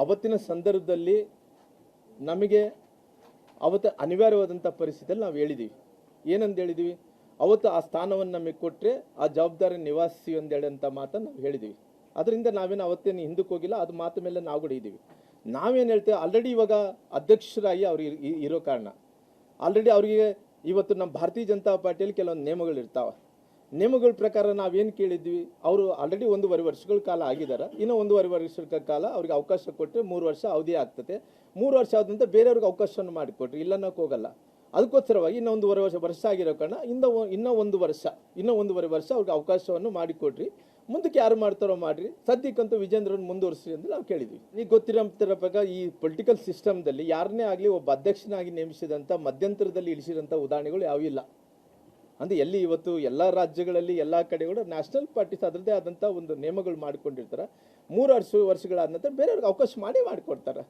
ಅವತ್ತಿನ ಸಂದರ್ಭದಲ್ಲಿ ನಮಗೆ ಅವತ್ತು ಅನಿವಾರ್ಯವಾದಂಥ ಪರಿಸ್ಥಿತಿಯಲ್ಲಿ ನಾವು ಹೇಳಿದ್ದೀವಿ. ಏನಂತ ಹೇಳಿದ್ದೀವಿ, ಅವತ್ತು ಆ ಸ್ಥಾನವನ್ನು ನಮಗೆ ಕೊಟ್ಟರೆ ಆ ಜವಾಬ್ದಾರಿ ನಿವಾರಿಸಿ ಅಂತೇಳಿ ಅಂತ ಮಾತನ್ನು ನಾವು ಹೇಳಿದ್ದೀವಿ. ಅದರಿಂದ ನಾವೇನು ಅವತ್ತೇನು ಹಿಂದಕ್ಕೆ ಹೋಗಿಲ್ಲ, ಅದು ಮಾತು ಮೇಲೆ ನಾವು ಕೂಡ ಇದ್ದೀವಿ. ನಾವೇನು ಹೇಳ್ತೇವೆ, ಆಲ್ರೆಡಿ ಇವಾಗ ಅಧ್ಯಕ್ಷರಾಗಿ ಅವ್ರು ಇರೋ ಕಾರಣ ಆಲ್ರೆಡಿ ಅವರಿಗೆ ಇವತ್ತು ನಮ್ಮ ಭಾರತೀಯ ಜನತಾ ಪಾರ್ಟಿಯಲ್ಲಿ ಕೆಲವೊಂದು ನಿಯಮಗಳು ಇರ್ತಾವೆ. ನಿಯಮಗಳ ಪ್ರಕಾರ ನಾವೇನು ಕೇಳಿದ್ವಿ, ಅವರು ಆಲ್ರೆಡಿ 1.5 ವರ್ಷಗಳ ಕಾಲ ಆಗಿದ್ದಾರೆ. ಇನ್ನು 1.5 ವರ್ಷಗಳ ಕಾಲ ಅವ್ರಿಗೆ ಅವಕಾಶ ಕೊಟ್ಟರೆ 3 ವರ್ಷ ಅವಧಿ ಆಗ್ತದೆ. 3 ವರ್ಷ ಆದ ನಂತರ ಬೇರೆಯವ್ರಿಗೆ ಅವಕಾಶವನ್ನು ಮಾಡಿಕೊಟ್ರಿ, ಇಲ್ಲ ಅನ್ನೋಕೆ ಹೋಗಲ್ಲ. ಅದಕ್ಕೋಸ್ಕರವಾಗಿ ಇನ್ನೂ 1.5 ವರ್ಷ ಆಗಿರೋ ಕಾರಣ ಇನ್ನೂ 1.5 ವರ್ಷ ಅವ್ರಿಗೆ ಅವಕಾಶವನ್ನು ಮಾಡಿಕೊಡ್ರಿ. ಮುಂದಕ್ಕೆ ಯಾರು ಮಾಡ್ತಾರೋ ಮಾಡ್ರಿ, ಸದ್ಯಕ್ಕಂತೂ ವಿಜೇಂದ್ರನ್ ಮುಂದುವರಿಸ್ರಿ ಅಂತ ನಾವು ಕೇಳಿದ್ವಿ. ಈಗ ಗೊತ್ತಿರೋ ಪ್ರಕಾರ ಈ ಪೊಲಿಟಿಕಲ್ ಸಿಸ್ಟಮ್ದಲ್ಲಿ ಯಾರನ್ನೇ ಆಗಲಿ ಒಬ್ಬ ಅಧ್ಯಕ್ಷನಾಗಿ ನೇಮಿಸಿದಂಥ ಮಧ್ಯಂತರದಲ್ಲಿ ಇಳಿಸಿದಂಥ ಉದಾಹರಣೆಗಳು ಯಾವಿಲ್ಲ. ಅಂದರೆ ಎಲ್ಲಿ ಇವತ್ತು ಎಲ್ಲ ರಾಜ್ಯಗಳಲ್ಲಿ ಎಲ್ಲ ಕಡೆಗಳು ನ್ಯಾಷನಲ್ ಪಾರ್ಟೀಸ್ ಅದರದ್ದೇ ಆದಂಥ ಒಂದು ನಿಯಮಗಳು ಮಾಡಿಕೊಂಡಿರ್ತಾರೆ. 3 ವರ್ಷಗಳಾದ ನಂತರ ಬೇರೆಯವ್ರಿಗೆ ಅವಕಾಶ ಮಾಡಿಕೊಡ್ತಾರೆ.